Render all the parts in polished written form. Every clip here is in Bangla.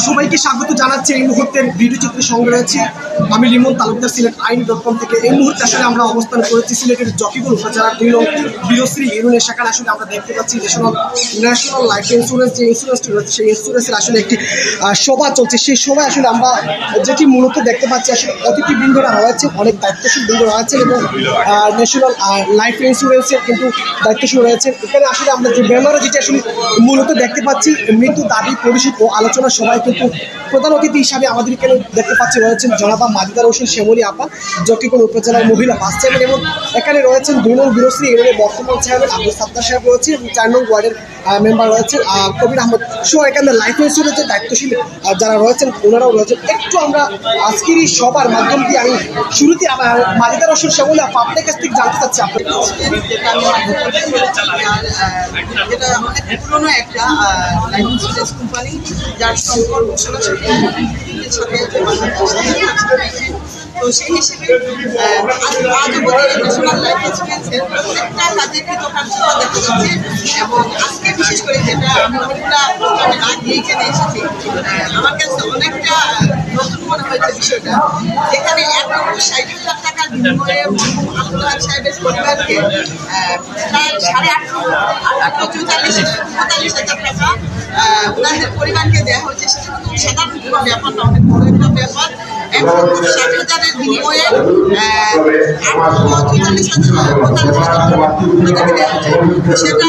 সবাইকে স্বাগত জানাচ্ছি। এই মুহূর্তের ভিডিও চিত্রে সঙ্গে রয়েছি আমি লিমন তালুকদার, সিলেট আইন.com থেকে। এই মুহূর্তে আসলে আমরা অবস্থান করেছি সিলেটের জকিগঞ্জ উপজেলার 2 নং বীরশ্রী ইউনিয়নের। সেখানে আসলে আমরা দেখতে পাচ্ছি ন্যাশনাল লাইফ ইন্স্যুরেন্স যে ইন্স্যুরেন্সটি রয়েছে সেই ইন্স্যুরেন্সের আসলে একটি সভা চলছে। সেই সভায় আসলে আমরা যেটি মূলত দেখতে পাচ্ছি আসলে অতিথিবৃন্দরা রয়েছে, অনেক দায়িত্বশীল বৃন্দ রয়েছেন এবং ন্যাশনাল লাইফ ইন্স্যুরেন্সের কিন্তু দায়িত্বশীল রয়েছেন। এখানে আসলে আমরা যে ব্যানারে যেটি আসলে মূলত দেখতে পাচ্ছি মৃত্যু দাবি পরিশোধ ও আলোচনা সভায় কিন্তু প্রধান অতিথি হিসাবে আমাদের এখানে দেখতে পাচ্ছি রয়েছেন জনাবা মাজিদা রওশন শ্যামলী আপা, জকিগঞ্জ উপজেলার মহিলা ভাইস চেয়ারম্যান, এবং এখানে রয়েছেন 2 নং বীরশ্রী ইউনিয়নের বর্তমান চেয়ারম্যান আব্দুল সাত্তার সাহেব রয়েছে এবং 4 নং ওয়ার্ডের মেম্বার রয়েছেন কবির আহমদ সহ এখানে লাইফ ইন্স্যুরেন্সের দায়িত্বশীল যারা রয়েছেন ওনারাও রয়েছেন। একটু আমরা আজকের এই সভার মাধ্যম দিয়ে আমি শুরুতে মাজিদা রওশন শ্যামলী আপা আপনার কাছ থেকে জানতে চাচ্ছি আপনার যেটা অনেক পুরোনো একটা লাইফ ইন্স্যুরেন্স কোম্পানি, যার সম্পর্ক সরাসরি তো সেই হিসেবে আজ অবধি ন্যাশনাল লাইফ ইন্স্যুরেন্সের প্রত্যেকটা কাজের কৃতকার্যতা দেখা যাচ্ছে। এবং আজকে বিশেষ করে যেটা আমি অনেকটা প্রোগ্রামের আগে এখানে এসেছি, আমার কাছে অনেকটা নতুন মনে হয়েছে বিষয়টা। এখানে 1,60,000 টাকার বিনিময়ে আব্দুল সাহেবের পরিবারকে প্রায় 8,44,000 টাকা ওনাদের পরিবারকে দেওয়া হয়েছে। সেটা কিন্তু সাধারণ কোনো ব্যাপার না, অনেক বড় একটা ব্যাপার। 1,60,000-এর বিনিময়ে 8,44,000 দেওয়া হয়েছে, সেটা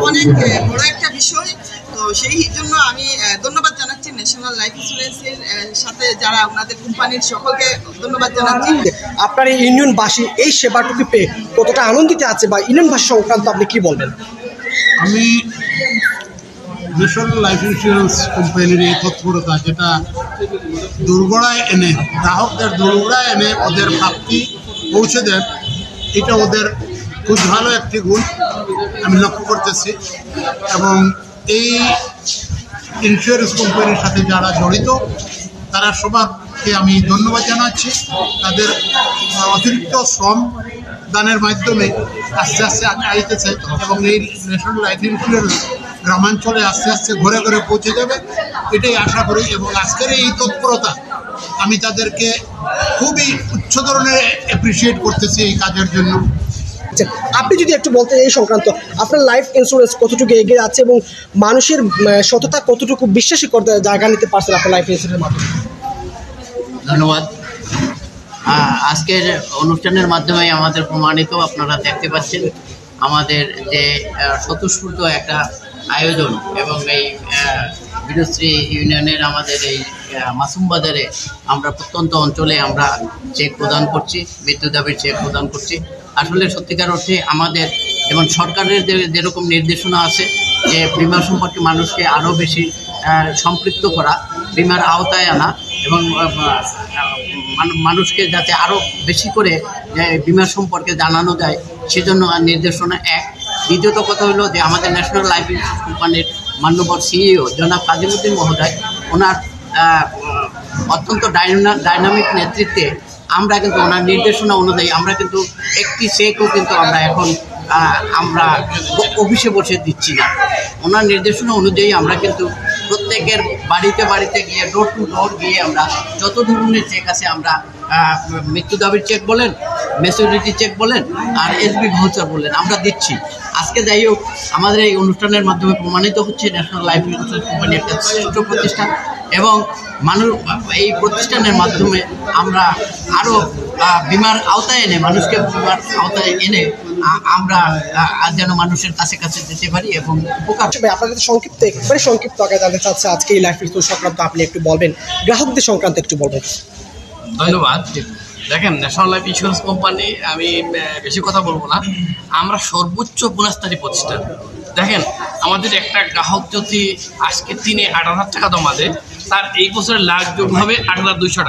অনেক বড় একটা বিষয়। তো সেই জন্য আমি ধন্যবাদ জানাচ্ছি ন্যাশনাল লাইফ ইন্স্যুরেন্সের সাথে যারা ওনাদের কোম্পানির সকলকে ধন্যবাদ জানাচ্ছি। আপনার এই ইউনিয়নবাসী এই সেবাটুকু পেয়ে কতটা আনন্দিত আছে বা ইউনিয়নবাসী সংক্রান্ত আপনি কি বলবেন? আমি ন্যাশনাল লাইফ ইন্স্যুরেন্স কোম্পানির এই তৎপরতা, যেটা দুর্গড়ায় এনে গ্রাহকদের দুর্গড়ায় এনে ওদের প্রাপ্তি পৌঁছে দেন, এটা ওদের খুব ভালো একটি গুণ আমি লক্ষ্য করতেছি। এবং এই ইন্স্যুরেন্স কোম্পানির সাথে যারা জড়িত তারা সবাইকে আমি ধন্যবাদ জানাচ্ছি। তাদের অতিরিক্ত শ্রম দানের মাধ্যমে আস্তে আস্তে আগাইতেছে এবং এই ন্যাশনাল লাইফ ইন্স্যুরেন্স গ্রামাঞ্চলে আস্তে আস্তে ঘরে ঘরে পৌঁছে যাবে, এটাই আশা করি। এবং আজকের এই তৎপরতা আমি তাদেরকে খুবই উচ্চ ধরনের অ্যাপ্রিসিয়েট করতেছি এই কাজের জন্য। আপনি যদি একটু বলতেন এই সংক্রান্ত আপনার লাইফ ইন্স্যুরেন্স কতটুকু এগিয়ে আছে এবং মানুষের সততা কতটুকু বিশ্বাসী করতে জায়গা নিতে পারছেন আপনার লাইফ ইন্স্যুরেন্সের মাধ্যমে? ধন্যবাদ। আজকের অনুষ্ঠানের মাধ্যমে আমাদের প্রমাণিত, আপনারা দেখতে পাচ্ছেন আমাদের যে স্বতঃস্ফূর্ত একটা আয়োজন এবং এই বীরশ্রী ইউনিয়নের আমাদের এই মাসুম বাজারে আমরা প্রত্যন্ত অঞ্চলে আমরা চেক প্রদান করছি, মৃত্যু দাবির চেক প্রদান করছি। আসলে সত্যিকার অর্থে আমাদের যেমন সরকারের যেরকম নির্দেশনা আছে যে বিমা সম্পর্কে মানুষকে আরও বেশি সম্পৃক্ত করা, বিমার আওতায় আনা এবং মানুষকে যাতে আরও বেশি করে বিমা সম্পর্কে জানানো যায় সেজন্য নির্দেশনা এক। দ্বিতীয়ত কথা হলো যে আমাদের ন্যাশনাল লাইফ ইন্স্যুরেন্স কোম্পানির মান্যবর সিইও জনাব কাজিমুদ্দিন মহোদয়, ওনার অত্যন্ত ডাইনামিক নেতৃত্বে আমরা কিন্তু ওনার নির্দেশনা অনুযায়ী আমরা কিন্তু একটি চেকও কিন্তু আমরা এখন আমরা অফিসে বসে দিচ্ছি না। ওনার নির্দেশনা অনুযায়ী আমরা কিন্তু প্রত্যেকের বাড়িতে বাড়িতে গিয়ে ডোর টু ডোর গিয়ে আমরা যত ধরনের চেক আছে আমরা মৃত্যু দাবির চেক বলেন, ম্যাচুরিটি চেক বলেন আর এসবি ভাউচার বলেন আমরা দিচ্ছি। আজকে যাই হোক আমাদের এই অনুষ্ঠানের মাধ্যমে প্রমাণিত হচ্ছে ন্যাশনাল লাইফ ইন্স্যুরেন্স কোম্পানি একটা শ্রেষ্ঠ প্রতিষ্ঠান এবং মানুষ এই প্রতিষ্ঠানের মাধ্যমে আমরা আরও বিমার আওতায় এনে মানুষকে বিমার আওতায় এনে আমরা যেন মানুষের কাছে কাছে যেতে পারি এবং উপকার। আপনাদের সংক্ষিপ্ত একবারে সংক্ষিপ্ত আগে জানতে চাচ্ছে আজকে এই লাইফ ইন্স্যুরেন্স সংক্রান্ত আপনি একটু বলবেন, গ্রাহকদের সংক্রান্ত একটু বলবেন। ধন্যবাদ। দেখেন, ন্যাশনাল লাইফ ইন্স্যুরেন্স কোম্পানি, আমি বেশি কথা বলবো না, আমরা সর্বোচ্চ বোনাসধারী প্রতিষ্ঠান। দেখেন, আমাদের একটা গ্রাহক যদি আজকে 8,000 টাকা জমা দেয়, তার এই বছরের লাভ যোগ হবে 8,200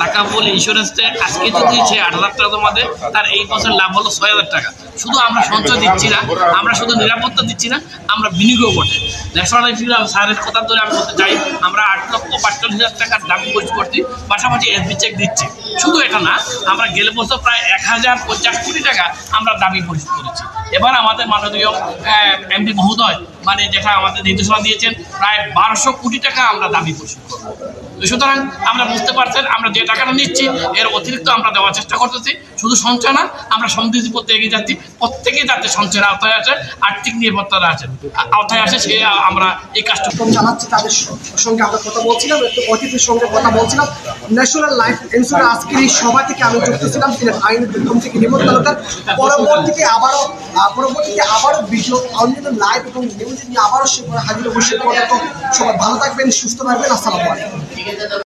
টাকা বলে ইন্স্যুরেন্সটা আজকে যদি সে 8,000 টাকা জমা দেয়, তার এই বছর লাভ হলো 6,000 টাকা। শুধু আমরা সঞ্চয় দিচ্ছি না, আমরা শুধু নিরাপত্তা দিচ্ছি না, আমরা বিনিয়োগও বটে। ন্যাশনাল লাইফ ইন্স্যুরেন্স স্যারের কথা ধরে আমি বলতে চাই, আমরা 8,45,000 টাকার দাবি করছি, পাশাপাশি এসবি চেক দিচ্ছি। শুধু এটা না, আমরা গেলে বছর প্রায় 1,050 কোটি টাকা আমরা দাবি পরিশোধ করেছি। এবার আমাদের মাননীয় এমপি মহোদয় মানে যেটা আমাদের নির্দেশনা দিয়েছেন প্রায় 1200 কোটি টাকা আমরা দাবি পরিশোধ করবো। তো সুতরাং আমরা বুঝতে পারছেন আমরা যে টাকাটা নিচ্ছি এর অতিরিক্ত আমরা দেওয়ার চেষ্টা করতেছি। শুধু সঞ্চয় না, আমরা সমৃদ্ধি পথে এগিয়ে যাচ্ছি, প্রত্যেকেই যাতে সঞ্চয়ের আওতায় আসে, আর্থিক নিরাপত্তার আওতায় আসে, সে আমরা এই কাজটা জানাচ্ছি। তাদের সঙ্গে আমরা কথা বলছিলাম, একটু অতিথির সঙ্গে কথা বলছিলাম। ন্যাশনাল লাইফ ইন্স্যুরেন্স আজকের এই সভা থেকে আমি যুক্ত ছিলাম সিলেট আইনের প্রথম থেকে লিমন তালুকদার। পরবর্তীতে আবারও ভিডিও অন্যান্য লাইভ এবং নিউজ নিয়ে আবারও হাজির অবশ্যই। সবাই ভালো থাকবেন, সুস্থ থাকবেন। আসসালামু আলাইকুম।